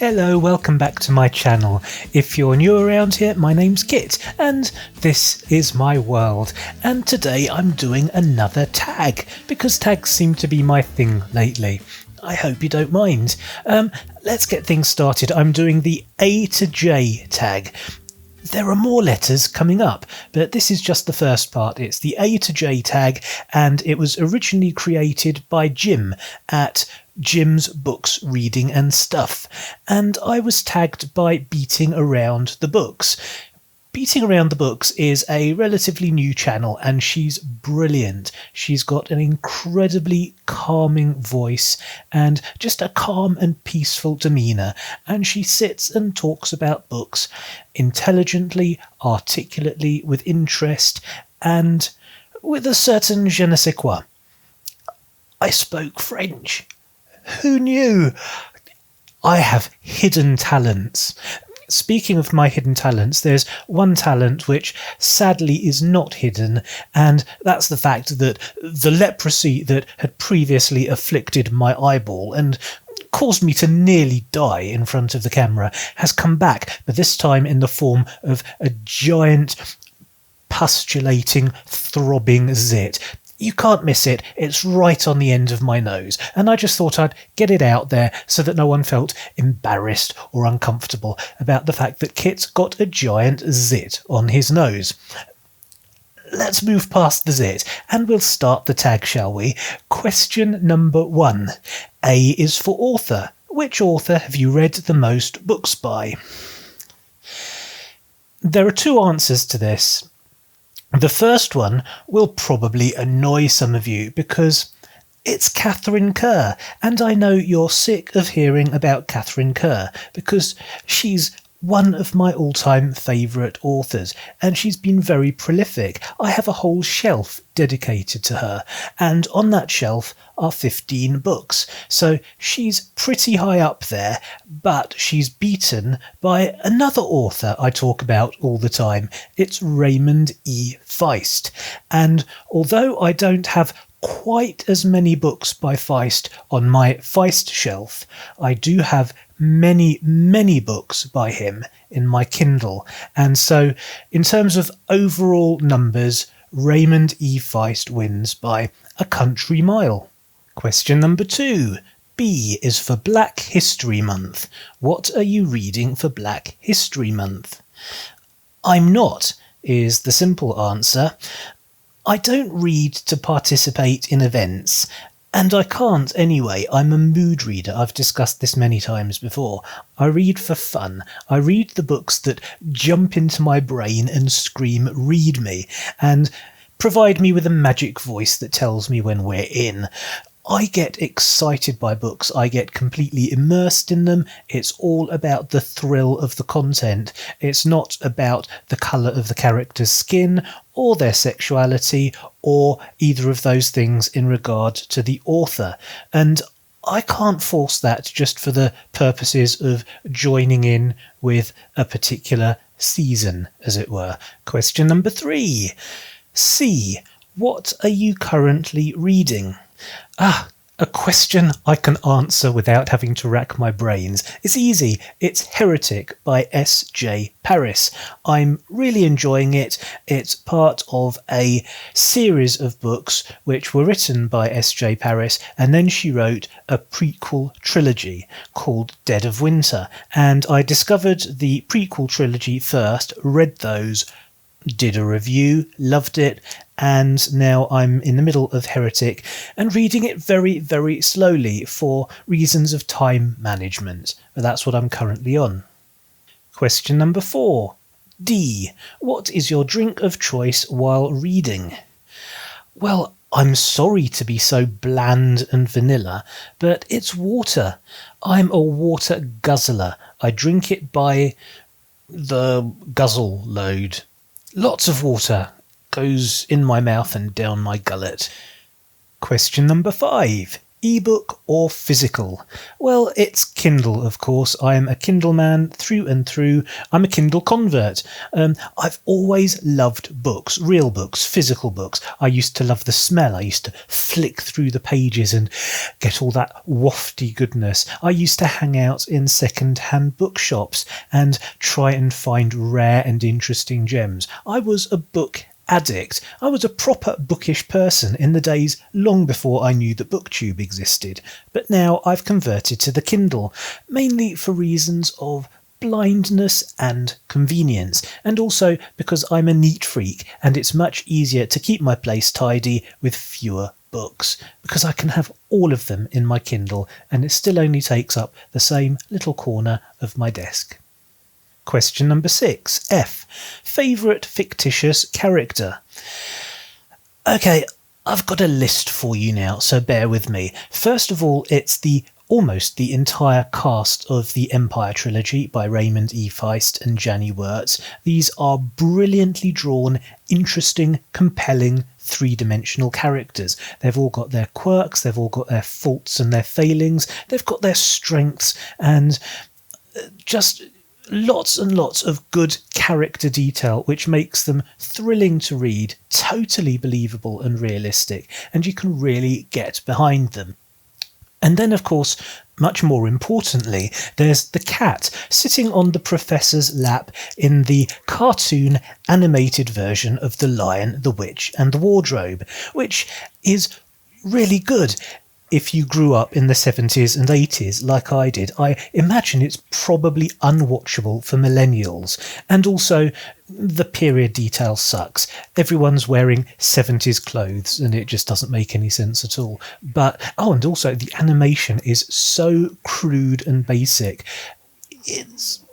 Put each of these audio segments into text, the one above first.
Hello, welcome back to my channel. If you're new around here, my name's Kit, and this is my world. And today I'm doing another tag, because tags seem to be my thing lately. I hope you don't mind. Let's get things started. I'm doing the A to J tag. There are more letters coming up, but this is just the first part. It's the A to J tag, and it was originally created by Jim at Jim's Books, Reading and Stuff, and I was tagged by Beating Around the Books. Beating Around the Books is a relatively new channel, and she's brilliant. She's got an incredibly calming voice and just a calm and peaceful demeanour, and she sits and talks about books intelligently, articulately, with interest, and with a certain je ne sais quoi. I spoke French. Who knew? I have hidden talents. Speaking of my hidden talents, there's one talent which sadly is not hidden, and that's the fact that the leprosy that had previously afflicted my eyeball and caused me to nearly die in front of the camera has come back, but this time in the form of a giant, pustulating, throbbing zit. You can't miss it, it's right on the end of my nose, and I just thought I'd get it out there so that no one felt embarrassed or uncomfortable about the fact that Kit's got a giant zit on his nose. Let's move past the zit, and we'll start the tag, shall we? Question number 1. A is for author. Which author have you read the most books by? There are two answers to this. The first one will probably annoy some of you because it's Catherine Kerr, and I know you're sick of hearing about Catherine Kerr because she's one of my all-time favourite authors, and she's been very prolific. I have a whole shelf dedicated to her, and on that shelf are 15 books, so she's pretty high up there, but she's beaten by another author I talk about all the time. It's Raymond E. Feist, and although I don't have quite as many books by Feist on my Feist shelf, I do have many books by him in my Kindle, and so in terms of overall numbers, Raymond E. Feist wins by a country mile. Question number 2. B is for Black History Month. What are you reading for Black History Month? I'm not, is the simple answer. I don't read to participate in events, and I can't anyway. I'm a mood reader. I've discussed this many times before. I read for fun. I read the books that jump into my brain and scream, "Read me," and provide me with a magic voice that tells me when we're in. I get excited by books. I get completely immersed in them. It's all about the thrill of the content. It's not about the colour of the character's skin or their sexuality or either of those things in regard to the author. And I can't force that just for the purposes of joining in with a particular season, as it were. Question number 3. C. What are you currently reading? A question I can answer without having to rack my brains. It's easy. It's Heretic by S.J. Paris. I'm really enjoying it. It's part of a series of books which were written by S.J. Paris, and then she wrote a prequel trilogy called Dead of Winter. And I discovered the prequel trilogy first, read those, did a review, loved it, and now I'm in the middle of Heretic and reading it very slowly for reasons of time management. But that's what I'm currently on. Question number 4. D. What is your drink of choice while reading? Well, I'm sorry to be so bland and vanilla, but it's water. I'm a water guzzler. I drink it by the guzzle load. Lots of water goes in my mouth and down my gullet. Question number 5. Ebook or physical? Well, it's Kindle, of course. I am a Kindle man through and through. I'm a Kindle convert. I've always loved books, real books, physical books. I used to love the smell. I used to flick through the pages and get all that wafty goodness. I used to hang out in second-hand bookshops and try and find rare and interesting gems. I was a book addict. I was a proper bookish person in the days long before I knew that BookTube existed, but now I've converted to the Kindle, mainly for reasons of blindness and convenience, and also because I'm a neat freak and it's much easier to keep my place tidy with fewer books, because I can have all of them in my Kindle and it still only takes up the same little corner of my desk. Question number 6. F. Favourite fictitious character? Okay, I've got a list for you now, so bear with me. First of all, it's almost the entire cast of the Empire trilogy by Raymond E. Feist and Janny Wirtz. These are brilliantly drawn, interesting, compelling, three-dimensional characters. They've all got their quirks, they've all got their faults and their failings, they've got their strengths, and just lots and lots of good character detail, which makes them thrilling to read, totally believable and realistic, and you can really get behind them. And then, of course, much more importantly, there's the cat sitting on the professor's lap in the cartoon animated version of The Lion, the Witch and the Wardrobe, which is really good. If you grew up in the 70s and 80s like I did, I imagine it's probably unwatchable for millennials. And also, the period detail sucks. Everyone's wearing 70s clothes and it just doesn't make any sense at all. And also the animation is so crude and basic. It's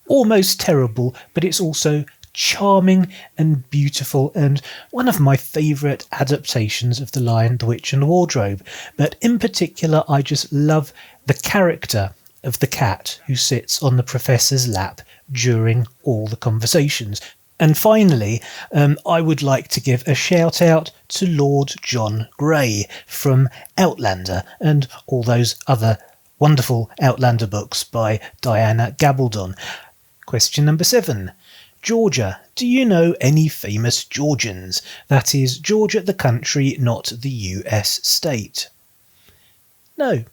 almost terrible, but it's also charming and beautiful, and one of my favourite adaptations of The Lion, the Witch and the Wardrobe. But in particular, I just love the character of the cat who sits on the professor's lap during all the conversations. And finally, I would like to give a shout out to Lord John Grey from Outlander and all those other wonderful Outlander books by Diana Gabaldon. Question number 7. Georgia. Do you know any famous Georgians? That is, Georgia the country, not the US state. No.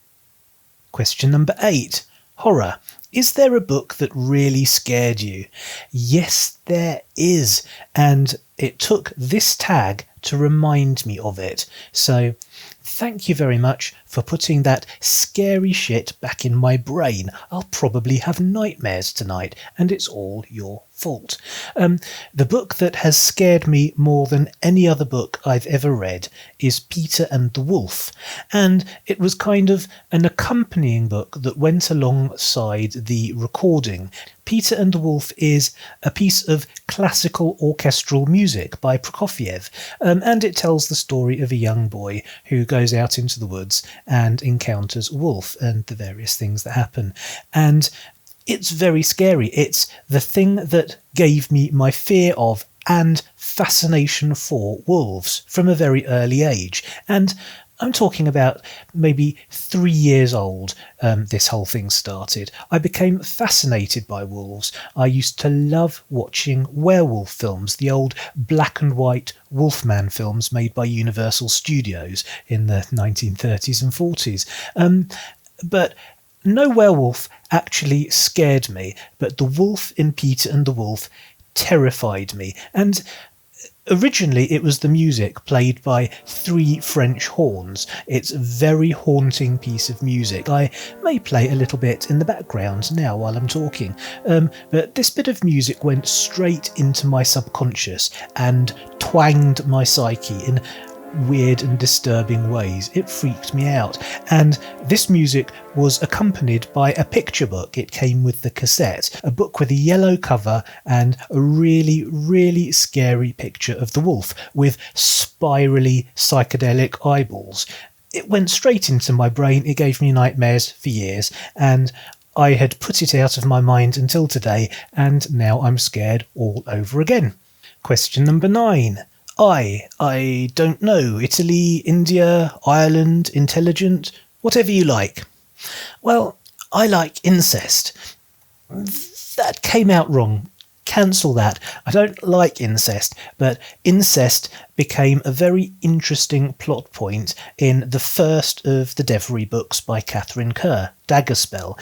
Question number 8. Horror. Is there a book that really scared you? Yes, there is. And it took this tag to remind me of it. So thank you very much for putting that scary shit back in my brain. I'll probably have nightmares tonight, and it's all your fault. The book that has scared me more than any other book I've ever read is Peter and the Wolf, and it was kind of an accompanying book that went alongside the recording. Peter and the Wolf is a piece of classical orchestral music by Prokofiev, and it tells the story of a young boy who goes out into the woods and encounters a wolf and the various things that happen. And it's very scary. It's the thing that gave me my fear of and fascination for wolves from a very early age. And I'm talking about maybe 3 years old, this whole thing started. I became fascinated by wolves. I used to love watching werewolf films, the old black and white Wolfman films made by Universal Studios in the 1930s and 40s. But no werewolf actually scared me, but the wolf in Peter and the Wolf terrified me. And originally it was the music played by 3 French horns. It's a very haunting piece of music. I may play a little bit in the background now while I'm talking, but this bit of music went straight into my subconscious and twanged my psyche in weird and disturbing ways. It freaked me out, and this music was accompanied by a picture book. It came with the cassette, a book with a yellow cover and a really, really scary picture of the wolf with spirally psychedelic eyeballs. It went straight into my brain. It gave me nightmares for years, and I had put it out of my mind until today, and now I'm scared all over again. Question number 9. I don't know. Italy, India, Ireland, intelligent, Whatever you like. Well, I like Incest. That came out wrong. Cancel that. I don't like Incest, but Incest became a very interesting plot point in the first of the Devery books by Catherine Kerr, Daggerspell.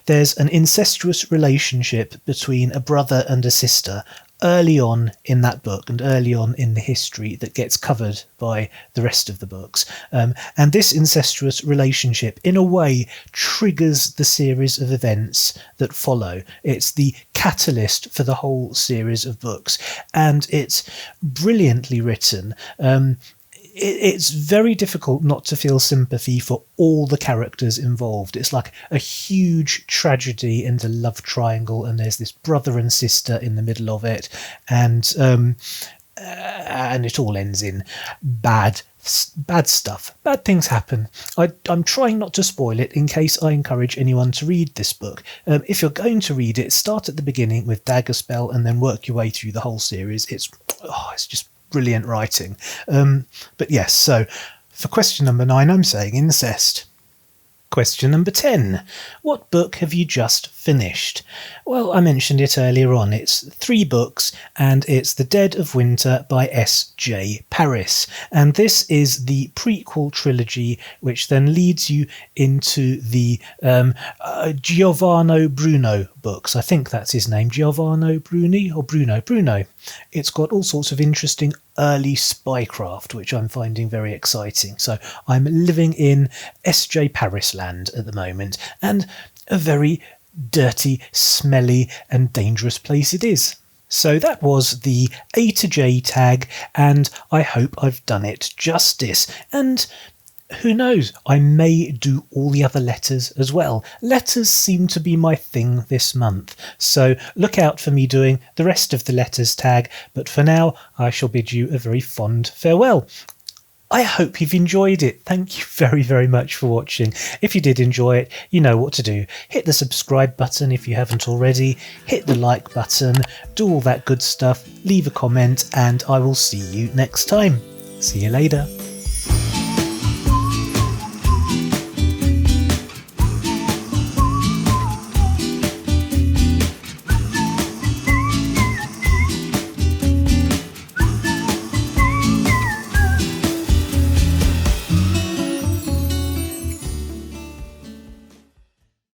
There's an incestuous relationship between a brother and a sister early on in that book and early on in the history that gets covered by the rest of the books. And this incestuous relationship, in a way, triggers the series of events that follow. It's the catalyst for the whole series of books, and it's brilliantly written. It's very difficult not to feel sympathy for all the characters involved. It's like a huge tragedy and a love triangle, and there's this brother and sister in the middle of it, and it all ends in bad stuff. Bad things happen. I'm trying not to spoil it in case I encourage anyone to read this book. If you're going to read it, start at the beginning with Daggerspell and then work your way through the whole series. It's just brilliant writing. But yes, so for question number 9, I'm saying Incest. Question number 10. What book have you just finished? Well, I mentioned it earlier on. It's 3 books, and it's The Dead of Winter by S.J. Paris. And this is the prequel trilogy, which then leads you into the Giovanni Bruno books. I think that's his name, Giovanni Bruni, or Bruno. It's got all sorts of interesting early spycraft, which I'm finding very exciting. So I'm living in S.J. Paris land at the moment, and a very dirty, smelly and dangerous place it is. So that was the A to J tag, and I hope I've done it justice. And who knows, I may do all the other letters as well. Letters seem to be my thing this month, so look out for me doing the rest of the letters tag, but for now I shall bid you a very fond farewell. I hope you've enjoyed it. Thank you very, very much for watching. If you did enjoy it, you know what to do. Hit the subscribe button if you haven't already, hit the like button, do all that good stuff, leave a comment, and I will see you next time. See you later.